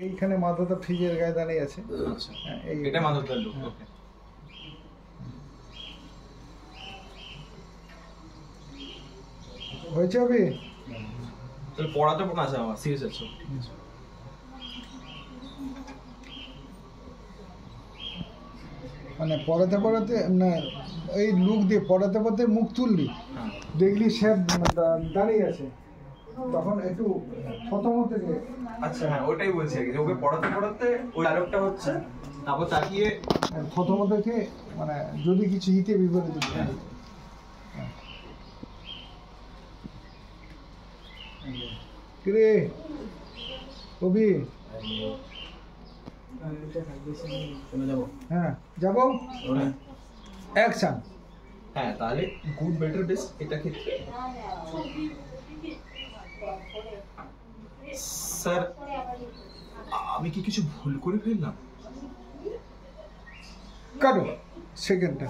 এইখানে মাথাটা ফ্রিজের গায়ে দাঁড়িয়ে আছে। আচ্ছা, এটা মাথাটার লুক। ওকে, হয়েছে হবে তাহলে পড়াতে কোন আছে আমার সিরিয়াস আছে। মানে পড়াতে পড়াতে না, এই লুক দিয়ে পড়াতে পড়াতে মুখ তুললি, দেখলি সে দাঁড়িয়ে আছে, তখন একটু প্রথমত থেকে। আচ্ছা হ্যাঁ, ওটাই বলছি আর কি, ওকে পড়াতে পড়াতে ওই ডায়লগটা হচ্ছে, তারপর তাকিয়ে প্রথমত থেকে মানে যদি কিছু হিতে বিপরীত হয়। কিরে কবি, হ্যাঁ যাবো, অ্যাকশন। হ্যাঁ, তাহলে গুড বেটার বেস্ট এটা ক্ষেত্রে স্যার আমি কি কিছু ভুল করে ফেললাম? কাটো সেকেন্ডটা।